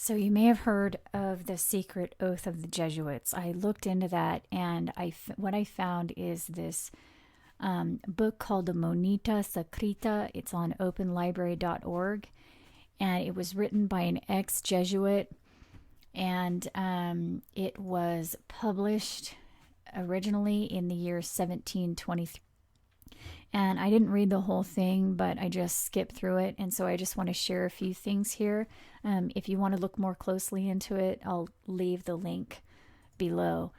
So you may have heard of the secret oath of the Jesuits. I looked into that, and what I found is this book called the Monita Sacrita. It's on openlibrary.org, and it was written by an ex-Jesuit, and it was published originally in the year 1723. And I didn't read the whole thing, but I just skipped through it. And so I just want to share a few things here. If you want to look more closely into it, I'll leave the link below.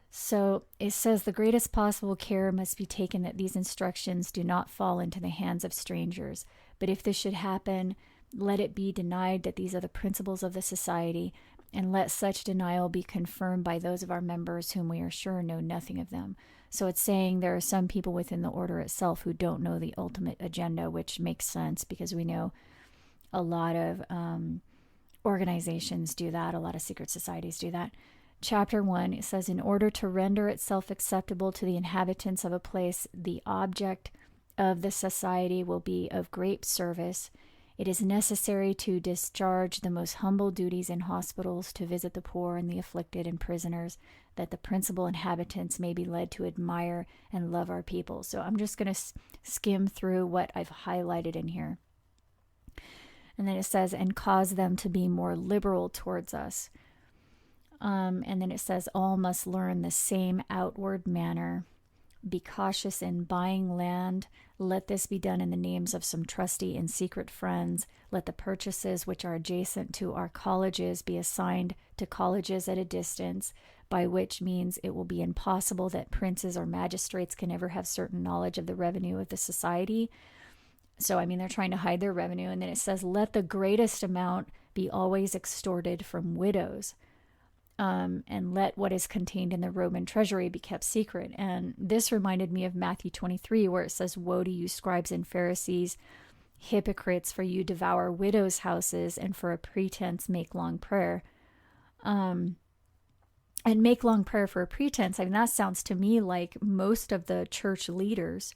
So it says the greatest possible care must be taken that these instructions do not fall into the hands of strangers. But if this should happen, let it be denied that these are the principles of the society, and let such denial be confirmed by those of our members whom we are sure know nothing of them. So it's saying there are some people within the order itself who don't know the ultimate agenda, which makes sense because we know a lot of organizations do that. A lot of secret societies do that. Chapter 1, it says, in order to render itself acceptable to the inhabitants of a place, the object of the society will be of great service. It is necessary to discharge the most humble duties in hospitals, to visit the poor and the afflicted and prisoners, that the principal inhabitants may be led to admire and love our people. So I'm just going to skim through what I've highlighted in here. And then it says, and cause them to be more liberal towards us. And then it says, all must learn the same outward manner. Be cautious in buying land. Let this be done in the names of some trusty and secret friends. Let the purchases which are adjacent to our colleges be assigned to colleges at a distance, by which means it will be impossible that princes or magistrates can ever have certain knowledge of the revenue of the society. So, I mean, they're trying to hide their revenue. And then it says, let the greatest amount be always extorted from widows. And let what is contained in the Roman treasury be kept secret. And this reminded me of Matthew 23, where it says, woe to you, scribes and Pharisees, hypocrites, for you devour widows' houses, and for a pretense make long prayer. And make long prayer for a pretense. I mean, that sounds to me like most of the church leaders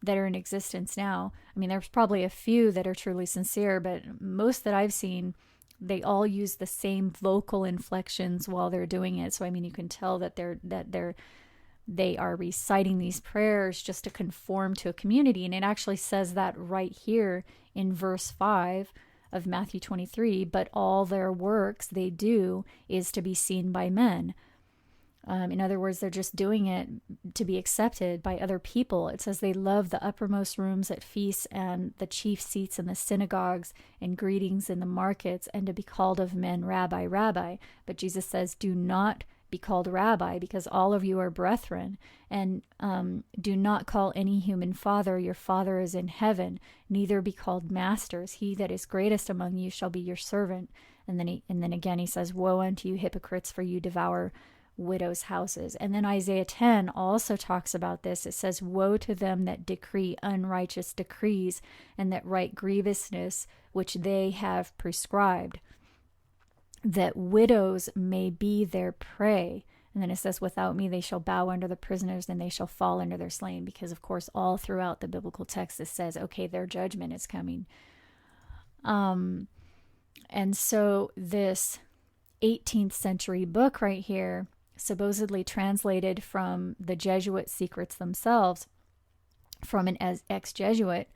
that are in existence now. I mean, there's probably a few that are truly sincere, but most that I've seen, they all use the same vocal inflections while they're doing it. So I mean, you can tell that they are reciting these prayers just to conform to a community. And it actually says that right here in verse 5 of Matthew 23, but all their works they do is to be seen by men. In other words, they're just doing it to be accepted by other people. It says they love the uppermost rooms at feasts and the chief seats in the synagogues and greetings in the markets, and to be called of men, Rabbi, Rabbi. But Jesus says, do not be called Rabbi, because all of you are brethren. And do not call any human father. Your Father is in heaven. Neither be called masters. He that is greatest among you shall be your servant. And then again he says, woe unto you, hypocrites, for you devour widows' houses. And then Isaiah 10 also talks about this. It says, woe to them that decree unrighteous decrees, and that write grievousness which they have prescribed, that widows may be their prey. And then it says, without me they shall bow under the prisoners, and they shall fall under their slain. Because of course all throughout the biblical text it says, okay, their judgment is coming. And so this 18th century book right here, supposedly translated from the Jesuit secrets themselves, from an ex-Jesuit,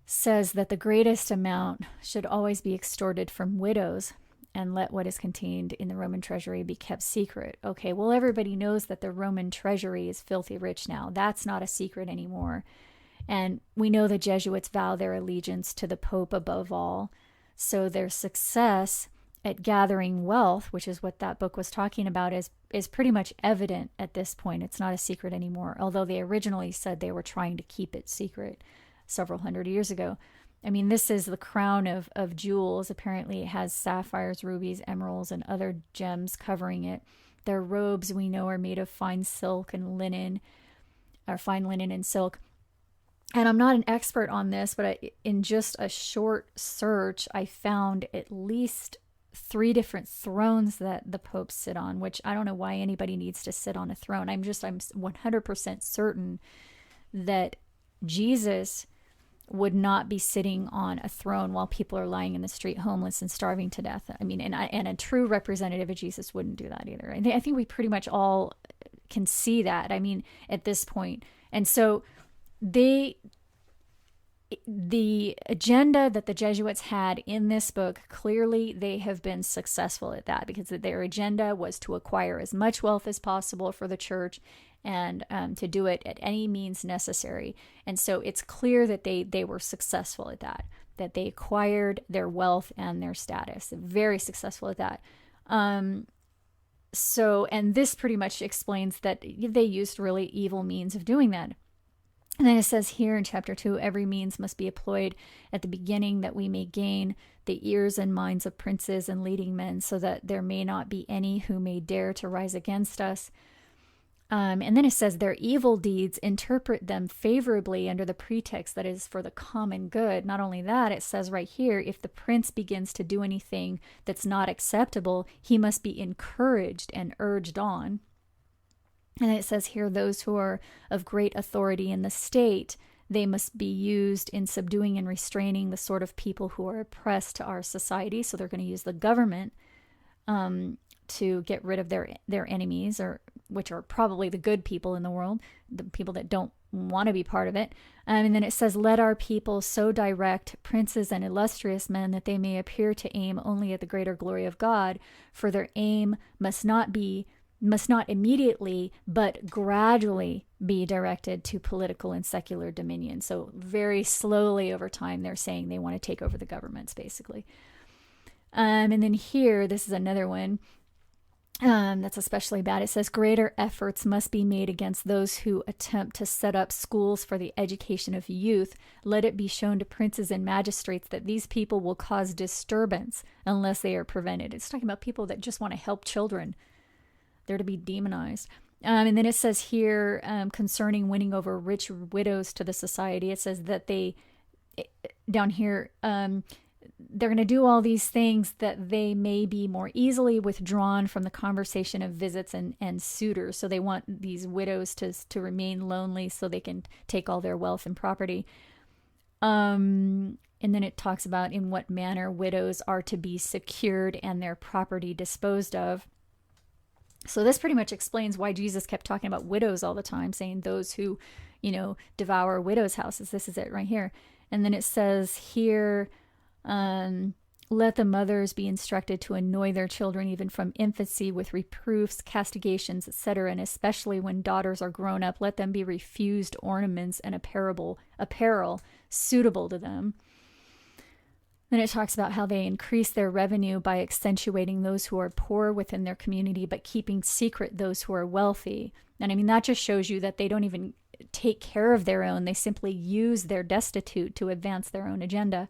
says that the greatest amount should always be extorted from widows, and let what is contained in the Roman treasury be kept secret. Okay, well, everybody knows that the Roman treasury is filthy rich now. That's not a secret anymore. And we know the Jesuits vow their allegiance to the Pope above all. So their success at gathering wealth, which is what that book was talking about, is pretty much evident at this point. It's not a secret anymore, although they originally said they were trying to keep it secret several hundred years ago. I mean, this is the crown of jewels. Apparently it has sapphires, rubies, emeralds, and other gems covering it. Their robes, we know, are made of fine silk and linen, or fine linen and silk. And I'm not an expert on this, but in just a short search, I found at least 3 different thrones that the popes sit on, which I don't know why anybody needs to sit on a throne. I'm 100% certain that Jesus would not be sitting on a throne while people are lying in the street homeless and starving to death. I mean, and a true representative of Jesus wouldn't do that either. I think we pretty much all can see that, I mean, at this point. And so the agenda that the Jesuits had in this book, clearly they have been successful at that, because their agenda was to acquire as much wealth as possible for the church, and to do it at any means necessary. And so it's clear that they were successful at that they acquired their wealth and their status. Very successful at that. So, and this pretty much explains that they used really evil means of doing that. And then it says here in chapter 2, every means must be employed at the beginning, that we may gain the ears and minds of princes and leading men, so that there may not be any who may dare to rise against us. And then it says their evil deeds, interpret them favorably under the pretext that is for the common good. Not only that, it says right here, if the prince begins to do anything that's not acceptable, he must be encouraged and urged on. And it says here, those who are of great authority in the state, they must be used in subduing and restraining the sort of people who are oppressed to our society. So they're going to use the government to get rid of their enemies, or which are probably the good people in the world, the people that don't want to be part of it. And then it says, let our people so direct princes and illustrious men that they may appear to aim only at the greater glory of God, for their aim must not immediately, but gradually be directed to political and secular dominion. So very slowly over time, they're saying they want to take over the governments, basically. And then here, this is another one that's especially bad. It says, greater efforts must be made against those who attempt to set up schools for the education of youth. Let it be shown to princes and magistrates that these people will cause disturbance unless they are prevented. It's talking about people that just want to help children. They're to be demonized. And then it says here, concerning winning over rich widows to the society, it says that down here, they're going to do all these things that they may be more easily withdrawn from the conversation of visits and suitors. So they want these widows to remain lonely so they can take all their wealth and property. And then it talks about in what manner widows are to be secured and their property disposed of. So this pretty much explains why Jesus kept talking about widows all the time, saying those who, devour widows' houses. This is it right here. And then it says here, let the mothers be instructed to annoy their children even from infancy with reproofs, castigations, etc. And especially when daughters are grown up, let them be refused ornaments and apparel suitable to them. Then it talks about how they increase their revenue by accentuating those who are poor within their community, but keeping secret those who are wealthy. And I mean, that just shows you that they don't even take care of their own. They simply use their destitute to advance their own agenda.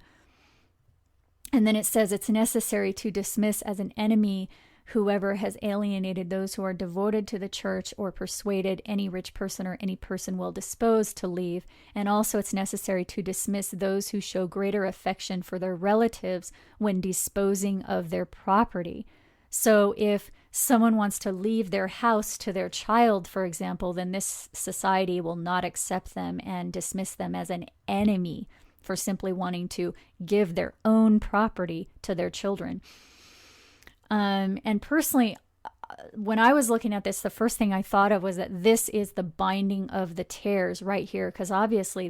And then it says it's necessary to dismiss as an enemy whoever has alienated those who are devoted to the church or persuaded any rich person or any person well disposed to leave. And also it's necessary to dismiss those who show greater affection for their relatives when disposing of their property. So if someone wants to leave their house to their child, for example, then this society will not accept them and dismiss them as an enemy for simply wanting to give their own property to their children. And personally, when I was looking at this, the first thing I thought of was that this is the binding of the tares right here, because obviously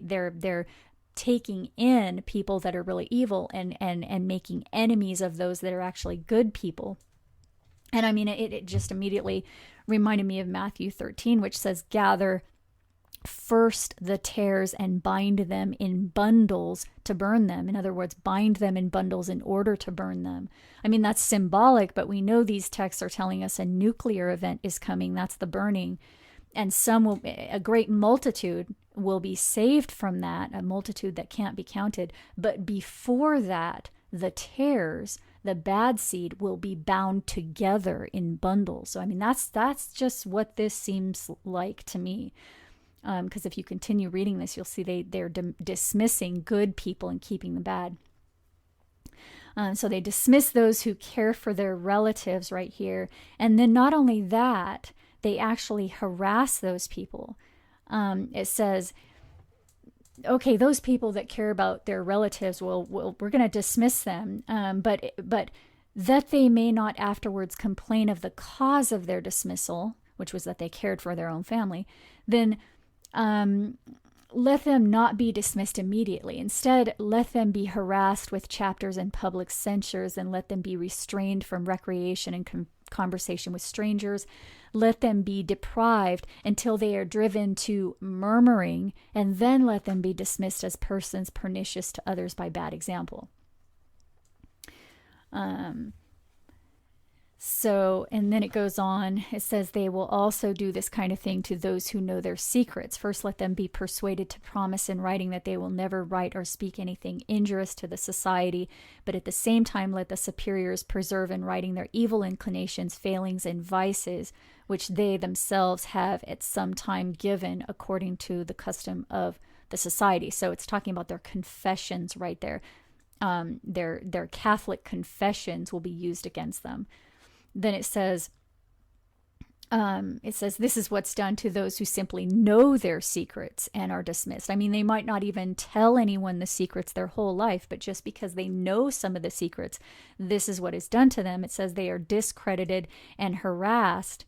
they're taking in people that are really evil and making enemies of those that are actually good people. And I mean, it just immediately reminded me of Matthew 13, which says, gather first the tares and bind them in bundles to burn them. In other words, bind them in bundles in order to burn them. I mean, that's symbolic, but we know these texts are telling us a nuclear event is coming. That's the burning. And a great multitude will be saved from that, a multitude that can't be counted. But before that, the tares, the bad seed, will be bound together in bundles. So, I mean, that's just what this seems like to me. Because if you continue reading this, you'll see they're dismissing good people and keeping the bad. So they dismiss those who care for their relatives right here. And then not only that, they actually harass those people. It says, okay, those people that care about their relatives, we're going to dismiss them, but that they may not afterwards complain of the cause of their dismissal, which was that they cared for their own family, then let them not be dismissed immediately. Instead, let them be harassed with chapters and public censures, and let them be restrained from recreation and conversation with strangers. Let them be deprived until they are driven to murmuring, and then let them be dismissed as persons pernicious to others by bad example. So, and then it goes on, it says they will also do this kind of thing to those who know their secrets. First, let them be persuaded to promise in writing that they will never write or speak anything injurious to the society, but at the same time, let the superiors preserve in writing their evil inclinations, failings, and vices, which they themselves have at some time given according to the custom of the society. So it's talking about their confessions right there. Their Catholic confessions will be used against them. Then it says, this is what's done to those who simply know their secrets and are dismissed. I mean, they might not even tell anyone the secrets their whole life, but just because they know some of the secrets, this is what is done to them. It says they are discredited and harassed,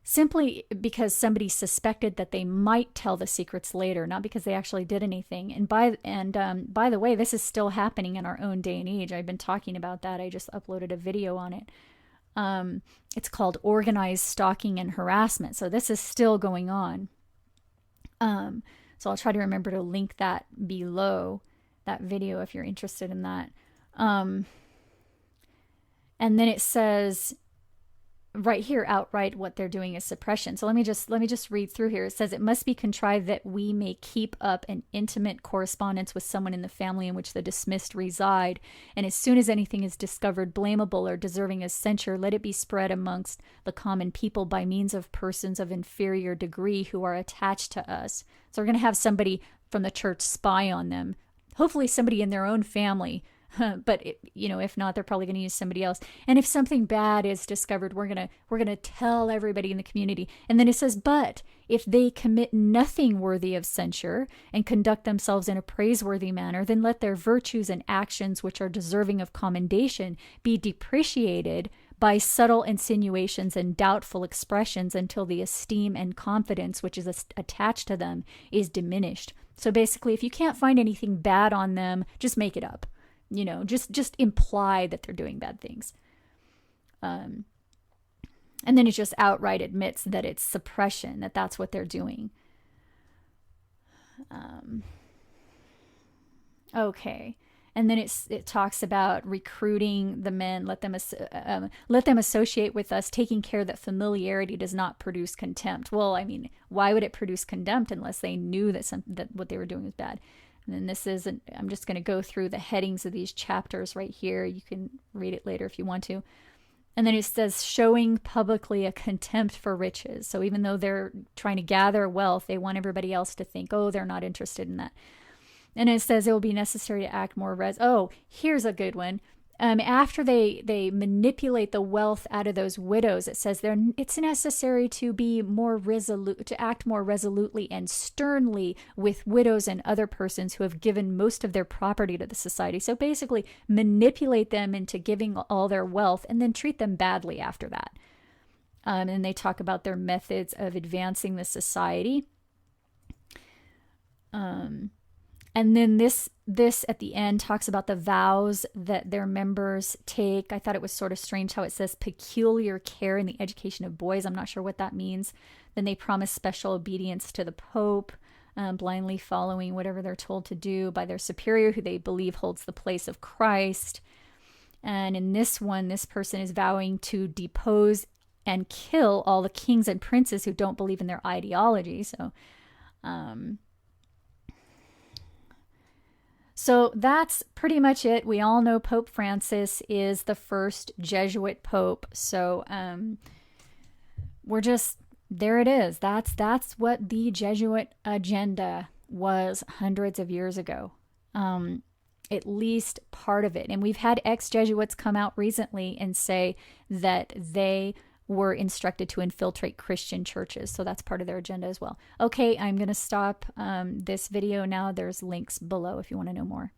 simply because somebody suspected that they might tell the secrets later, not because they actually did anything. And by the way, this is still happening in our own day and age. I've been talking about that. I just uploaded a video on it. It's called organized stalking and harassment. So this is still going on. So I'll try to remember to link that below that video if you're interested in that. And then it says right here outright what they're doing is suppression. So let me just read through here. It says it must be contrived that we may keep up an intimate correspondence with someone in the family in which the dismissed reside, and as soon as anything is discovered blamable or deserving of censure, let it be spread amongst the common people by means of persons of inferior degree who are attached to us. So we're going to have somebody from the church spy on them, hopefully somebody in their own family. But if not, they're probably going to use somebody else. And if something bad is discovered, we're gonna tell everybody in the community. And then it says, but if they commit nothing worthy of censure and conduct themselves in a praiseworthy manner, then let their virtues and actions, which are deserving of commendation, be depreciated by subtle insinuations and doubtful expressions until the esteem and confidence which is attached to them is diminished. So basically, if you can't find anything bad on them, just make it up. Just imply that they're doing bad things. And then it just outright admits that it's suppression, that's what they're doing. Okay. And then it talks about recruiting the men, let them associate with us, taking care that familiarity does not produce contempt. Well, I mean, why would it produce contempt unless they knew that what they were doing was bad? And then I'm just going to go through the headings of these chapters right here. You can read it later if you want to. And then it says, showing publicly a contempt for riches. So even though they're trying to gather wealth, they want everybody else to think, oh, they're not interested in that. And it says it will be necessary to act more here's a good one. After they manipulate the wealth out of those widows, it says it's necessary to be more resolute, to act more resolutely and sternly with widows and other persons who have given most of their property to the society. So basically, manipulate them into giving all their wealth and then treat them badly after that. And they talk about their methods of advancing the society. And then this at the end talks about the vows that their members take. I thought it was sort of strange how it says peculiar care in the education of boys. I'm not sure what that means. Then they promise special obedience to the Pope, blindly following whatever they're told to do by their superior, who they believe holds the place of Christ. And in this one, this person is vowing to depose and kill all the kings and princes who don't believe in their ideology. So that's pretty much it. We all know Pope Francis is the first Jesuit Pope. So there it is. That's what the Jesuit agenda was hundreds of years ago. At least part of it. And we've had ex-Jesuits come out recently and say that they were instructed to infiltrate Christian churches. So that's part of their agenda as well. Okay, I'm going to stop this video now. There's links below if you want to know more.